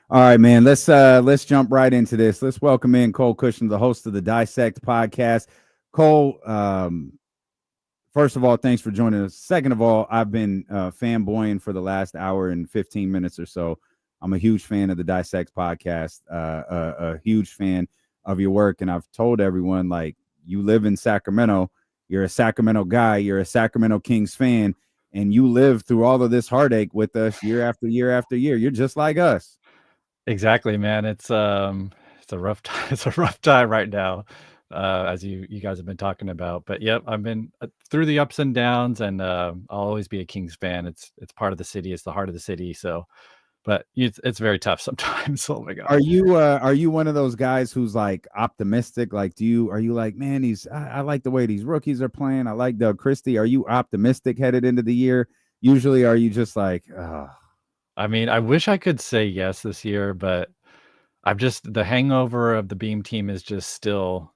All right, man. Let's jump right into this. Let's welcome in Cole Cushna, the host of the Dissect podcast. Cole, first of all, thanks for joining us. Second of all, I've been fanboying for the last hour and 15 minutes or so. I'm a huge fan of the Dissect podcast, a huge fan of your work. And I've told everyone, like, you live in Sacramento, you're a Sacramento guy, you're a Sacramento Kings fan, and you live through all of this heartache with us year after year after year. You're just like us. Exactly, man. It's a rough time. It's a rough time right now, as you guys have been talking about. But yep, I've been through the ups and downs, and I'll always be a Kings fan. It's part of the city. It's the heart of the city. So, but it's very tough sometimes. Oh my Are gosh. you one of those guys who's like optimistic? Like, are you like, man, I like the way these rookies are playing. I like Doug Christie. Are you optimistic headed into the year? Usually, are you just like, I mean, I wish I could say yes this year, but the hangover of the Beam team is just still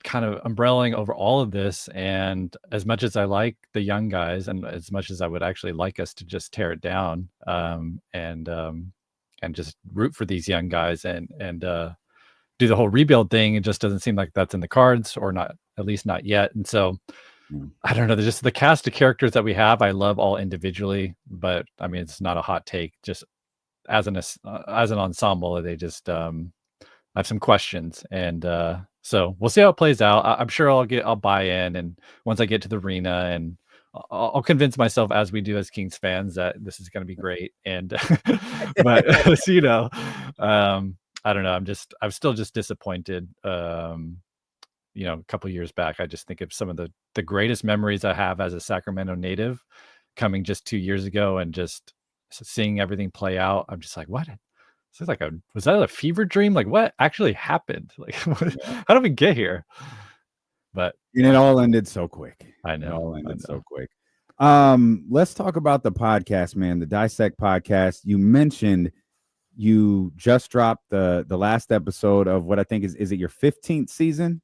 kind of umbrellaing over all of this. And as much as I like the young guys, and as much as I would actually like us to just tear it down, and just root for these young guys and do the whole rebuild thing, it just doesn't seem like that's in the cards, or not, at least not yet. And so I don't know. Just the cast of characters that we have, I love all individually, but I mean, it's not a hot take. Just as an ensemble, they just I have some questions, and so we'll see how it plays out. I'm sure I'll buy in, and once I get to the arena, and I'll convince myself, as we do as Kings fans, that this is going to be great. And but I don't know. I'm still just disappointed. A couple years back, I just think of some of the greatest memories I have as a Sacramento native coming just 2 years ago, and just seeing everything play out. I'm just like, what? Was that a fever dream? Like, what actually happened? Like, how did we get here? But and it all ended so quick. I know. It all ended so quick. Let's talk about the podcast, man. The Dissect podcast. You mentioned you just dropped the last episode of what I think is it your 15th season?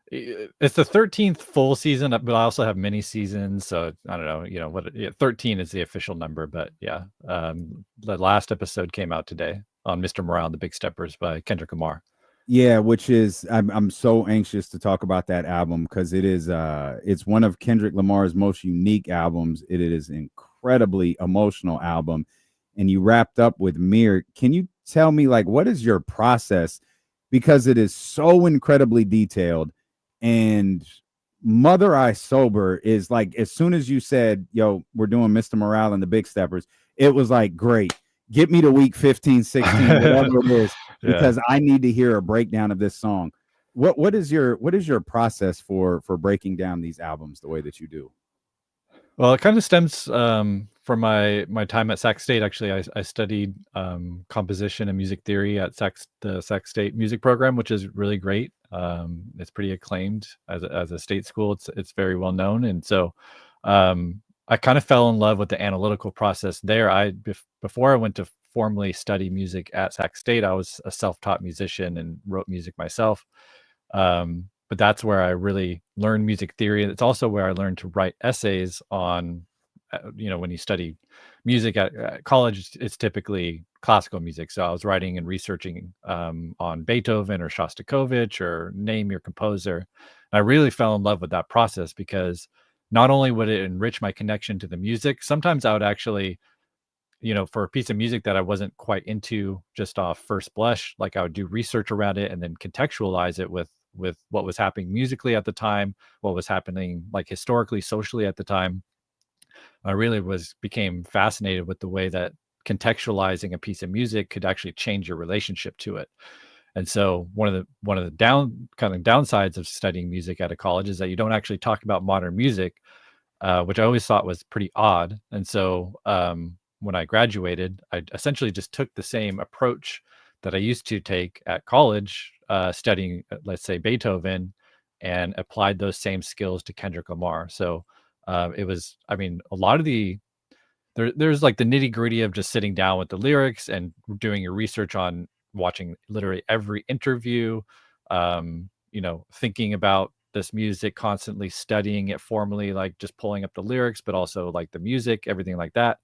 It's the 13th full season, but I also have mini seasons. So I don't know, 13 is the official number, but yeah. The last episode came out today on Mr. Morale and the Big Steppers by Kendrick Lamar. Yeah, which is I'm so anxious to talk about that album, because it's one of Kendrick Lamar's most unique albums. It is an incredibly emotional album, and you wrapped up with Mirror. Can you tell me, like, what is your process? Because it is so incredibly detailed. And Mother I Sober is like, as soon as you said, yo, we're doing Mr. Morale and the Big Steppers, it was like, great. Get me to week 15, 16, whatever it is, because I need to hear a breakdown of this song. What is your process for breaking down these albums the way that you do? Well, it kind of stems from my time at Sac State. Actually, I studied composition and music theory at the Sac State music program, which is really great. It's pretty acclaimed as a state school. It's very well known, and so I kind of fell in love with the analytical process there. Before I went to formally study music at Sac State, I was a self-taught musician and wrote music myself. But that's where I really learned music theory. It's also where I learned to write essays on, when you study music at college, it's typically classical music. So I was writing and researching on Beethoven or Shostakovich, or name your composer. And I really fell in love with that process, because not only would it enrich my connection to the music, sometimes I would actually, for a piece of music that I wasn't quite into just off first blush, like I would do research around it and then contextualize it with what was happening musically at the time, what was happening like historically, socially at the time. I really became fascinated with the way that contextualizing a piece of music could actually change your relationship to it. And so one of the downsides of studying music at a college is that you don't actually talk about modern music, which I always thought was pretty odd. And so when I graduated, I essentially just took the same approach that I used to take at college, studying, let's say, Beethoven, and applied those same skills to Kendrick Lamar. So it was, I mean, a lot of there's like the nitty gritty of just sitting down with the lyrics and doing your research on watching literally every interview, thinking about this music, constantly studying it formally, like just pulling up the lyrics, but also like the music, everything like that.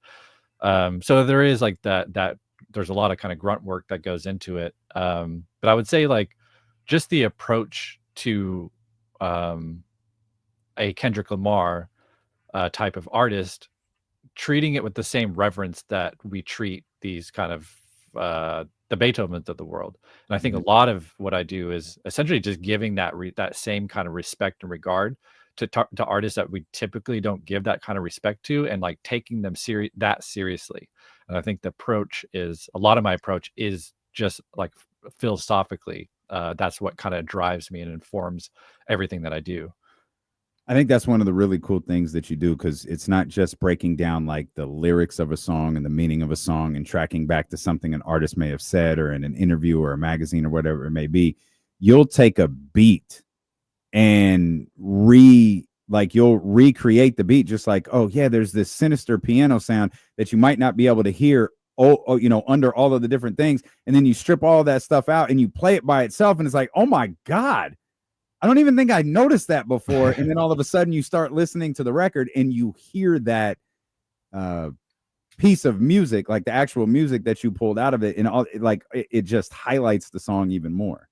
So there is like that there's a lot of kind of grunt work that goes into it. But I would say like just the approach to a Kendrick Lamar type of artist, treating it with the same reverence that we treat these kind of the Beethovens of the world. And I think Mhm. a lot of what I do is essentially just giving that same kind of respect and regard to artists that we typically don't give that kind of respect to, and like taking them seriously. And I think the approach is a lot of my approach is just like philosophically. That's what kind of drives me and informs everything that I do. I think that's one of the really cool things that you do, because it's not just breaking down like the lyrics of a song and the meaning of a song and tracking back to something an artist may have said or in an interview or a magazine or whatever it may be. You'll take a beat and you'll recreate the beat, just like, oh yeah, there's this sinister piano sound that you might not be able to hear, under all of the different things, and then you strip all that stuff out and you play it by itself, and it's like, oh my god, I don't even think I noticed that before. And then all of a sudden you start listening to the record and you hear that uh, piece of music, like the actual music that you pulled out of it, and it just highlights the song even more.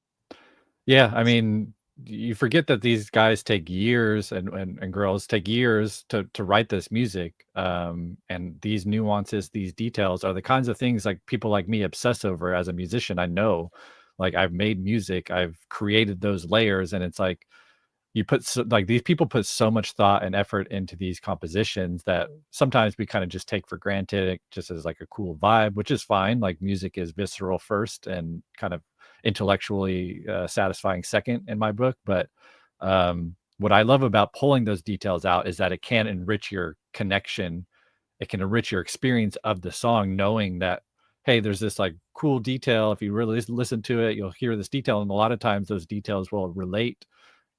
Yeah, I mean, you forget that these guys take years, and girls take years to write this music. And these nuances, these details are the kinds of things like people like me obsess over as a musician. I know, like I've made music, I've created those layers, and it's like like these people put so much thought and effort into these compositions that sometimes we kind of just take for granted, just as like a cool vibe, which is fine. Like music is visceral first and kind of intellectually satisfying second in my book. But what I love about pulling those details out is that it can enrich your connection. It can enrich your experience of the song, knowing that, hey, there's this like cool detail. If you really listen to it, you'll hear this detail. And a lot of times those details will relate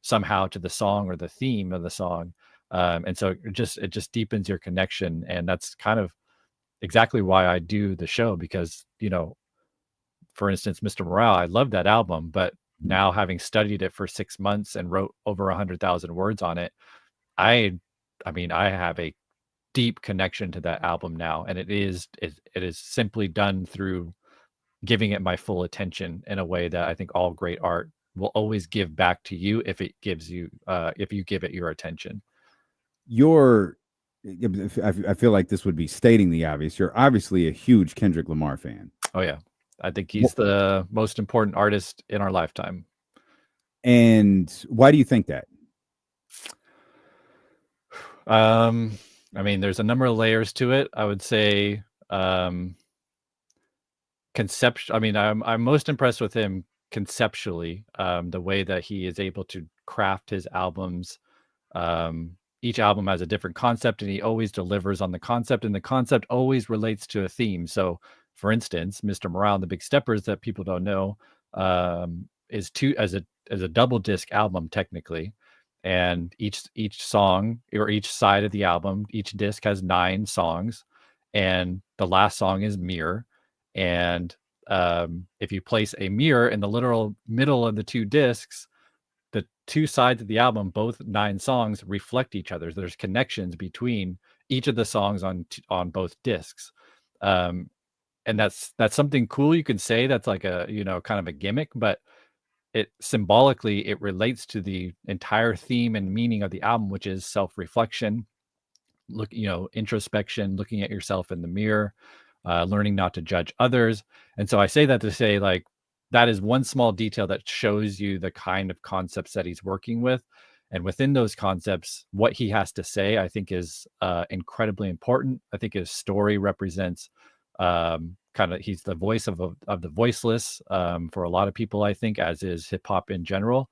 somehow to the song or the theme of the song. And so it just deepens your connection. And that's kind of exactly why I do the show, because, for instance, Mr. Morale, I love that album, but now having studied it for 6 months and wrote over 100,000 words on it, I, I mean, I have a deep connection to that album now. And it is simply done through giving it my full attention in a way that I think all great art will always give back to you if you give it your attention. You're, I feel like this would be stating the obvious. You're obviously a huge Kendrick Lamar fan. Oh yeah. I think he's the most important artist in our lifetime. And why do you think that? I mean, there's a number of layers to it. I would say conceptual. I mean, I'm most impressed with him conceptually, the way that he is able to craft his albums. Each album has a different concept, and he always delivers on the concept, and the concept always relates to a theme. So, for instance, Mr. Morale and the Big Steppers, that people don't know, is as a double disc album technically, and each song or each side of the album, each disc has 9 songs, and the last song is Mirror. And if you place a mirror in the literal middle of the 2 discs, the 2 sides of the album, both 9 songs, reflect each other. There's connections between each of the songs on both discs. And that's something cool you can say. That's like a, kind of a gimmick, but it symbolically, it relates to the entire theme and meaning of the album, which is self-reflection, introspection, looking at yourself in the mirror, learning not to judge others. And so I say that to say, like, that is one small detail that shows you the kind of concepts that he's working with. And within those concepts, what he has to say, I think, is incredibly important. I think his story represents he's the voice of the voiceless for a lot of people, I think, as is hip hop in general.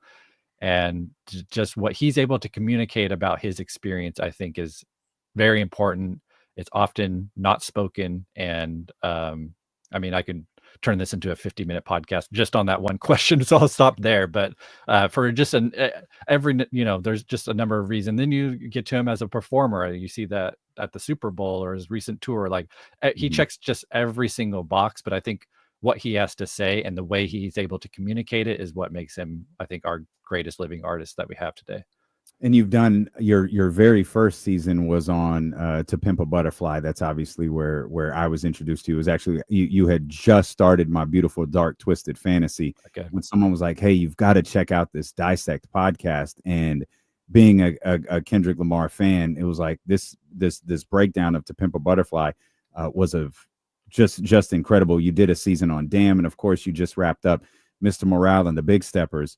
And just what he's able to communicate about his experience, I think, is very important. It's often not spoken. And I mean, I could turn this into a 50-minute podcast just on that one question. So I'll stop there. But for just there's just a number of reasons. Then you get to him as a performer. You see that at the Super Bowl or his recent tour, like he checks just every single box. But I think what he has to say and the way he's able to communicate it is what makes him, I think, our greatest living artist that we have today. And you've done your very first season was on To Pimp a Butterfly. That's obviously where I was introduced to you. It was actually you had just started My Beautiful Dark Twisted Fantasy Okay. when someone was like, "Hey, you've got to check out this Dissect podcast." And being a Kendrick Lamar fan, it was like this breakdown of To Pimp a Butterfly was of just incredible. You did a season on Damn, and of course, you just wrapped up Mr. Morale and the Big Steppers.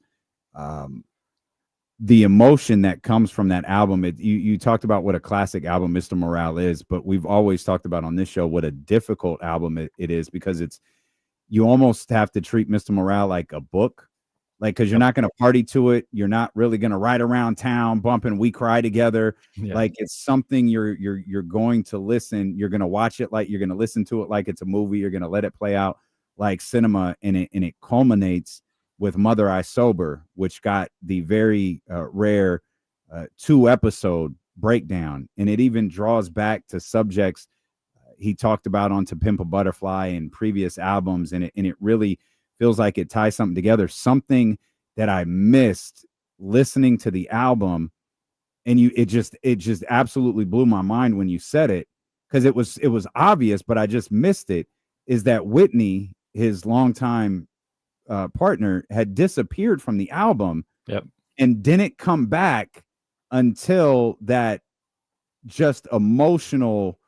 The emotion that comes from that album, you talked about what a classic album Mr. Morale is, but we've always talked about on this show what a difficult album it is, because you almost have to treat Mr. Morale like a book, like, because you're Yep. not going to party to it, you're not really going to ride around town bumping We Cry Together. Yeah. Like, it's something you're going to listen, you're going to watch it, like you're going to listen to it like it's a movie, you're going to let it play out like cinema, and it culminates with Mother I Sober, which got the very rare 2-episode breakdown. And it even draws back to subjects he talked about on To Pimp a Butterfly and previous albums. And it really feels like it ties something together, something that I missed listening to the album. And it just absolutely blew my mind when you said it, because it was obvious, but I just missed it, is that Whitney, his longtime partner, had disappeared from the album. Yep. And didn't come back until that just emotional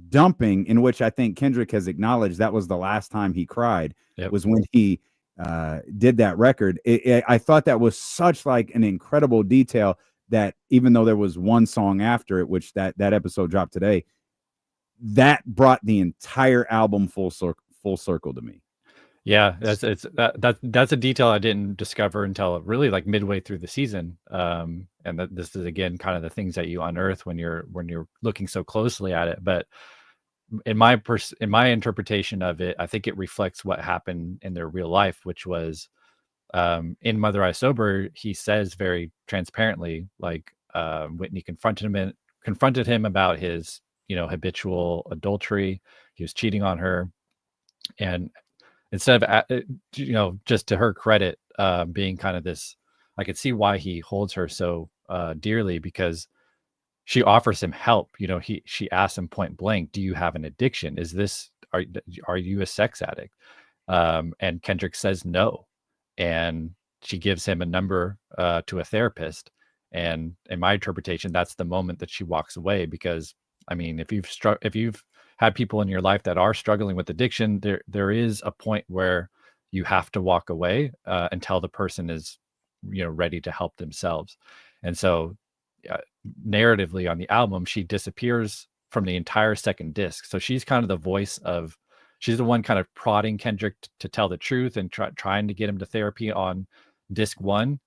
dumping, in which I think Kendrick has acknowledged that was the last time he cried. Yep. Was when he did that record. I thought that was such like an incredible detail, that even though there was one song after it, which that episode dropped today, that brought the entire album full circle to me. Yeah, that's a detail I didn't discover until really like midway through the season. And that this is again kind of the things that you unearth when you're looking so closely at it. But in my interpretation of it, I think it reflects what happened in their real life, which was in Mother I Sober, he says very transparently, like Whitney confronted him about his habitual adultery. He was cheating on her, and instead of just to her credit, being kind of this, I could see why he holds her so dearly, because she offers him help. She asks him point blank, "Do you have an addiction? Are you a sex addict?" And Kendrick says no, and she gives him a number to a therapist. And in my interpretation, that's the moment that she walks away, because I mean, if you've had people in your life that are struggling with addiction, there is a point where you have to walk away until the person is ready to help themselves. And so narratively on the album, she disappears from the entire second disc. So she's kind of the voice of, she's the one kind of prodding Kendrick to tell the truth and trying to get him to therapy on disc 1.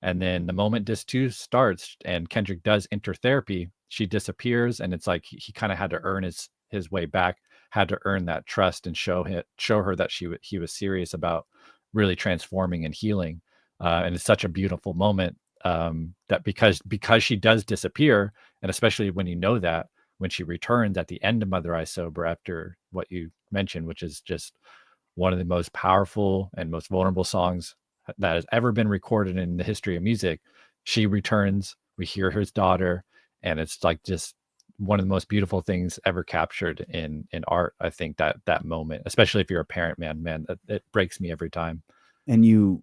And then the moment disc 2 starts and Kendrick does enter therapy, she disappears. And it's like he kind of had to earn his way back, had to earn that trust and show her that he was serious about really transforming and healing. And it's such a beautiful moment that because she does disappear, and especially when that when she returns at the end of Mother I Sober, after what you mentioned, which is just one of the most powerful and most vulnerable songs that has ever been recorded in the history of music, she returns, we hear his daughter, and it's like just one of the most beautiful things ever captured in art. I think that moment, especially if you're a parent, man, it breaks me every time. And you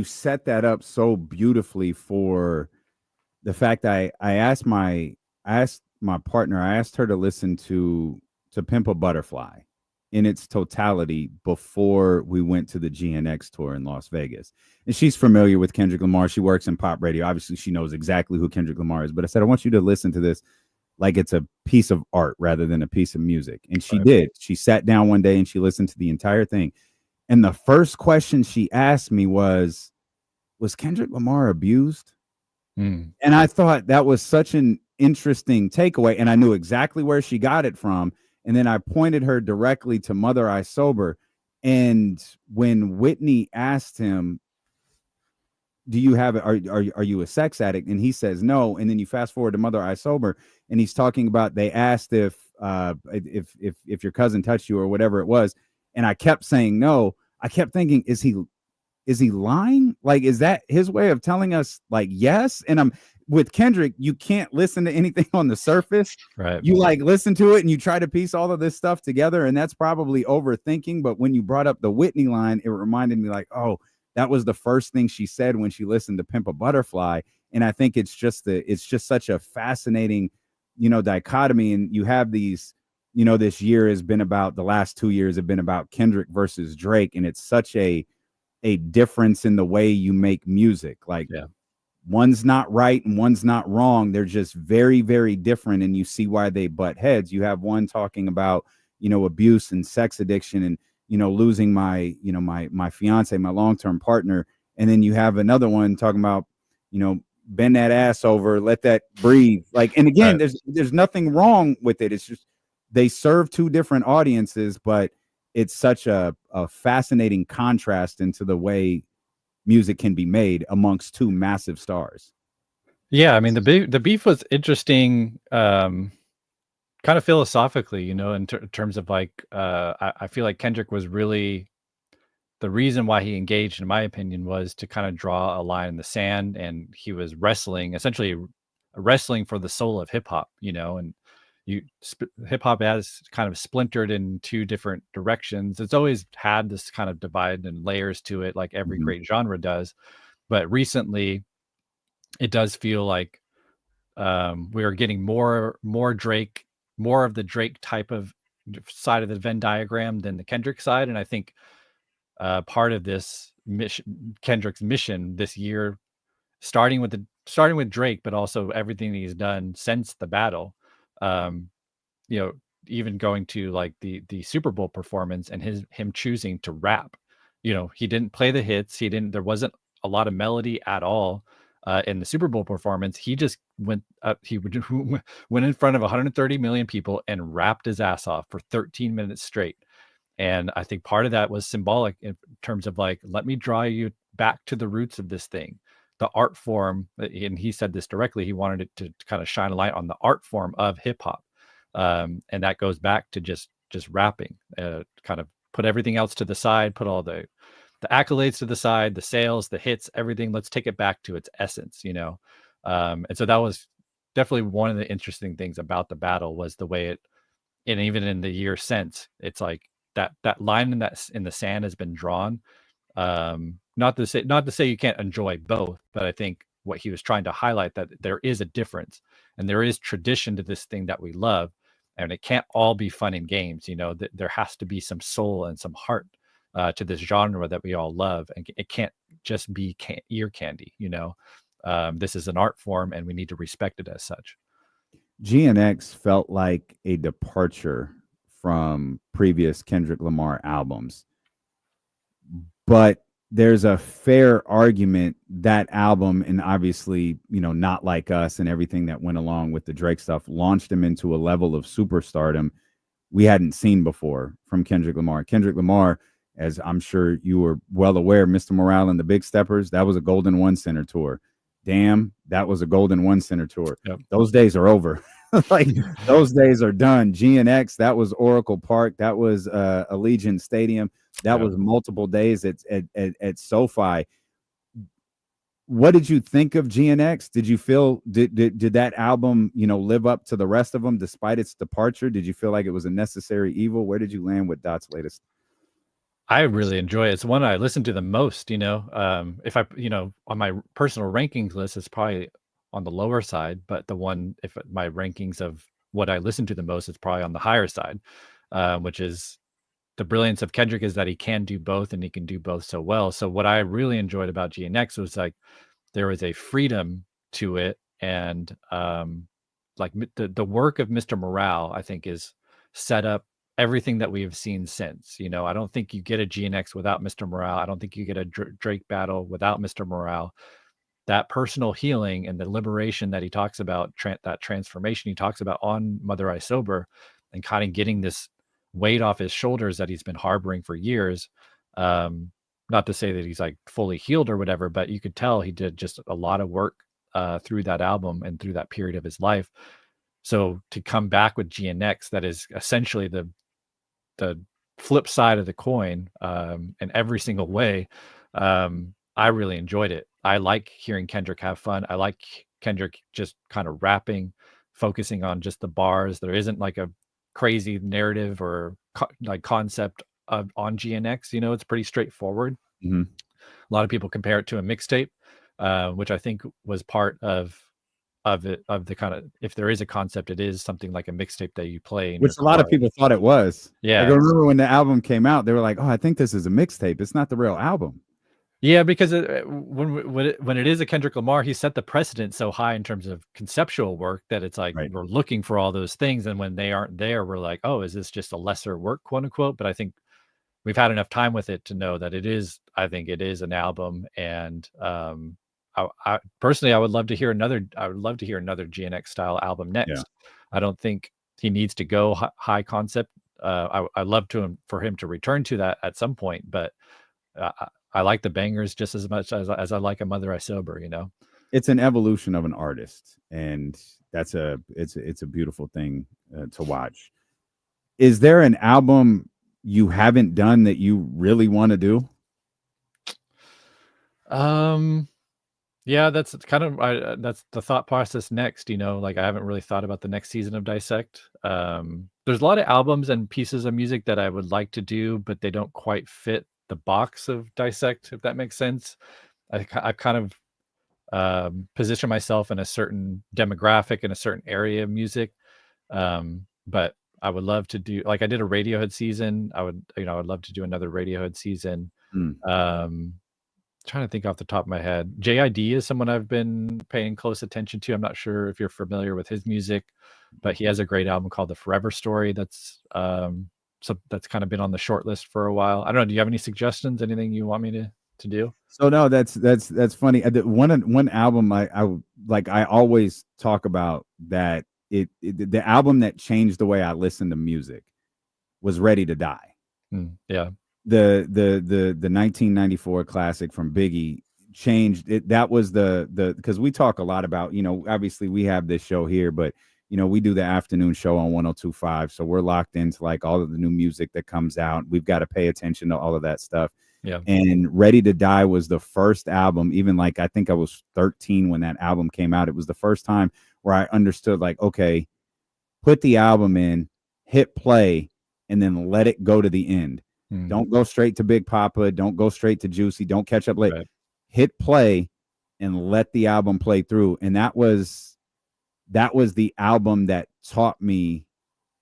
set that up so beautifully, for the fact that I asked my partner, I asked her to listen to Pimp a Butterfly in its totality before we went to the GNX tour in Las Vegas. And she's familiar with Kendrick Lamar. She works in pop radio. Obviously, she knows exactly who Kendrick Lamar is. But I said, I want you to listen to this like it's a piece of art rather than a piece of music. And she did. She sat down one day and she listened to the entire thing. And the first question she asked me was Kendrick Lamar abused? Mm. And I thought that was such an interesting takeaway. And I knew exactly where she got it from. And then I pointed her directly to Mother I Sober. And when Whitney asked him, do you have it? Are you a sex addict? And he says no. And then you fast forward to Mother I Sober, and he's talking about, they asked if your cousin touched you or whatever it was. And I kept saying no. I kept thinking, is he is he lying? Like, is that his way of telling us like yes? And I'm with Kendrick, you can't listen to anything on the surface. Right. You like listen to it and you try to piece all of this stuff together, and that's probably overthinking. But when you brought up the Whitney line, it reminded me like, oh, that was the first thing she said when she listened to Pimp a Butterfly. And I think it's just such a fascinating, dichotomy. And you have these, this year has been about, the last 2 years have been about Kendrick versus Drake. And it's such a difference in the way you make music. Like, Yeah. one's not right and one's not wrong. They're just very, very different. And you see why they butt heads. You have one talking about, abuse and sex addiction and, losing my, my fiance, my long-term partner. And then you have another one talking about, bend that ass over, let that breathe. Like, and again, Right. there's nothing wrong with it. It's just, they serve two different audiences, but it's such a fascinating contrast into the way music can be made amongst two massive stars. Yeah, I mean the beef was interesting, kind of philosophically, in terms of like I feel like Kendrick was really the reason why he engaged, in my opinion, was to kind of draw a line in the sand, and he was essentially wrestling for the soul of hip hop, and hip hop has kind of splintered in two different directions. It's always had this kind of divide and layers to it, like every great genre does. But recently, it does feel like we are getting more Drake, more of the Drake type of side of the Venn diagram than the Kendrick side, and I think part of this mission, Kendrick's mission this year, starting with Drake, but also everything that he's done since the battle. Um, Even going to like the Super Bowl performance and him choosing to rap. He didn't play the hits. There wasn't a lot of melody at all in the Super Bowl performance. He just went up. He went in front of 130 million people and rapped his ass off for 13 minutes straight. And I think part of that was symbolic in terms of like, let me draw you back to the roots of this thing, the art form. And he said this directly. He wanted it to kind of shine a light on the art form of hip hop. And that goes back to just rapping, kind of put everything else to the side, put all the accolades to the side, the sales, the hits, everything. Let's take it back to its essence, and so that was definitely one of the interesting things about the battle was the way and even in the year since, it's like that line in the sand has been drawn. Not to say you can't enjoy both, but I think what he was trying to highlight, that there is a difference and there is tradition to this thing that we love, and it can't all be fun and games. That there has to be some soul and some heart to this genre that we all love, and it can't just be ear candy. This is an art form, and we need to respect it as such. GNX felt like a departure from previous Kendrick Lamar albums, but there's a fair argument that album, and obviously, Not Like Us and everything that went along with the Drake stuff, launched him into a level of superstardom we hadn't seen before from Kendrick Lamar. Kendrick Lamar, as I'm sure you were well aware, Mr. Morale and the Big Steppers, that was a Golden One Center tour. Damn, that was a Golden One Center tour. Yep. Those days are over. Like, those days are done. GNX, that was Oracle Park. That was Allegiant Stadium. That was multiple days at SoFi. What did you think of GNX? Did you feel did that album, live up to the rest of them despite its departure? Did you feel like it was a necessary evil? Where did you land with Dot's latest? I really enjoy it. It's one I listen to the most. If I, on my personal rankings list, it's probably on the lower side, but if my rankings of what I listen to the most, it's probably on the higher side, which is the brilliance of Kendrick, is that he can do both, and he can do both so well. So what I really enjoyed about GNX was like, there was a freedom to it. And like the work of Mr. Morale, I think, is set up everything that we have seen since. I don't think you get a GNX without Mr. Morale. I don't think you get a Drake battle without Mr. Morale. That personal healing and the liberation that he talks about, that transformation he talks about on Mother I Sober, and kind of getting this weight off his shoulders that he's been harboring for years. Not to say that he's like fully healed or whatever, but you could tell he did just a lot of work through that album and through that period of his life. So to come back with GNX, that is essentially the flip side of the coin in every single way. I really enjoyed it. I like hearing Kendrick have fun. I like Kendrick just kind of rapping, focusing on just the bars. There isn't like a crazy narrative or like concept on GNX. You know, it's pretty straightforward. Mhm. A lot of people compare it to a mixtape, which I think was part of the kind of, if there is a concept, it is something like a mixtape that you play in your Which a lot car. of people thought it was. Like, I Yeah. remember when the album came out, they were like, "Oh, I think this is a mixtape. It's not the real album." Yeah, because when it is a Kendrick Lamar, he set the precedent so high in terms of conceptual work that it's like Right. we're looking for all those things, and when they aren't there, we're like, "Oh, is this just a lesser work, quote unquote?" But I think we've had enough time with it to know that it is. I think it is an album, and I personally, I would love to hear another. I would love to hear another GNX style album Yeah. next. I don't think he needs to go high concept. I love for him to return to that at some point, but I like the bangers just as much as I like A Mother I Sober, you know? It's an evolution of an artist, and it's a beautiful thing to watch. Is there an album you haven't done that you really want to do? Yeah, that's kind of that's the thought process next, you know, like I haven't really thought about the next season of Dissect. There's a lot of albums and pieces of music that I would like to do, but they don't quite fit the box of Dissect, if that makes sense. I've kind of position myself in a certain demographic in a certain area of music. But I would love to do, like I did a Radiohead season. I would, you know, I'd love to do another Radiohead season. Mm. Trying to think off the top of my head. JID is someone I've been paying close attention to. I'm not sure if you're familiar with his music, but he has a great album called The Forever Story. So that's kind of been on the short list for a while. I don't know. Do you have any suggestions? Anything you want me to do? So no, that's funny. One album I always talk about that the album that changed the way I listen to music was Ready to Die. Yeah. The 1994 classic from Biggie changed it. That was the because we talk a lot about, you know, obviously we have this show here, but you know, we do the afternoon show on 102.5, so we're locked into like all of the new music that comes out. We've got to pay attention to all of that stuff. Yeah. And Ready to Die was the first album, even like I think I was 13 when that album came out. It was the first time where I understood, like, okay, put the album in, hit play, and then let it go to the end. Don't go straight to Big Papa. Don't go straight to Juicy. Don't catch up late. Right. Hit play and let the album play through. And that was the album that taught me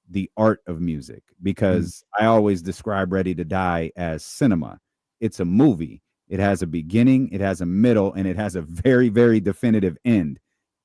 the art of music, because I always describe Ready to Die as cinema. It's a movie. It has a beginning, it has a middle, and it has a very, very definitive end.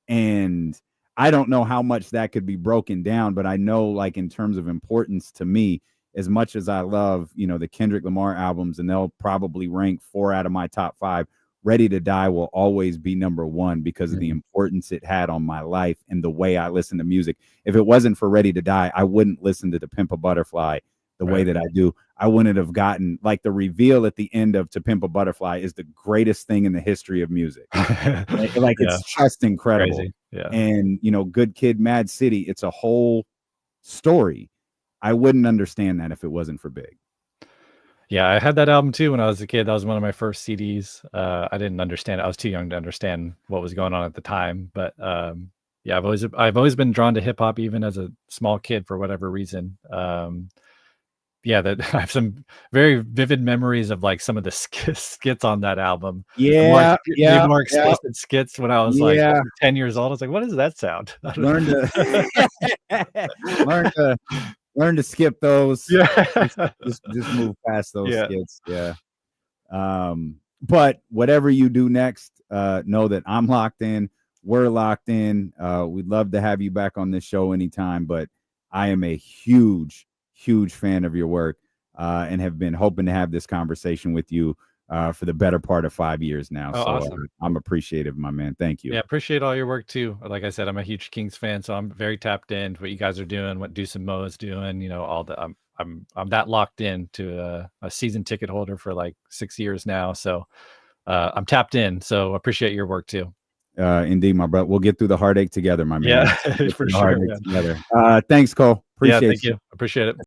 And I don't know how much that could be broken down, but I know, like, in terms of importance to me, as much as I love, you know, the Kendrick Lamar albums, and they'll probably rank 4 out of my top 5, Ready to Die will always be number 1 because of the importance it had on my life and the way I listen to music. If it wasn't for Ready to Die, I wouldn't listen to To Pimp a Butterfly the way that I do. I wouldn't have gotten, like, the reveal at the end of To Pimp a Butterfly is the greatest thing in the history of music. Like it's just incredible. Crazy. Yeah. And, you know, Good Kid, Mad City, it's a whole story. I wouldn't understand that if it wasn't for Big. Yeah, I had that album too when I was a kid. That was one of my first CDs. I didn't understand it. I was too young to understand what was going on at the time. But yeah, I've always been drawn to hip hop, even as a small kid, for whatever reason. Yeah, that I have some very vivid memories of like some of the skits on that album. Yeah, the more explicit skits when I was like 10 years old. I was like, what does that sound? Learn to skip those. Yeah. just move past those skits. Yeah. But whatever you do next, know that I'm locked in. We're locked in. We'd love to have you back on this show anytime, but I am a huge fan of your work, and have been hoping to have this conversation with you for the better part of 5 years now. Oh, so awesome. I'm appreciative, my man. Thank you. Yeah, appreciate all your work too. Like I said, I'm a huge Kings fan, so I'm very tapped in to what you guys are doing, what Deuce and Mo is doing. You know, all the I'm that locked in to a season ticket holder for like 6 years now. So I'm tapped in. So appreciate your work too. Indeed, my brother. We'll get through the heartache together, my man. Yeah, for sure. Together. Thanks, Cole. Appreciate thank you. Appreciate it.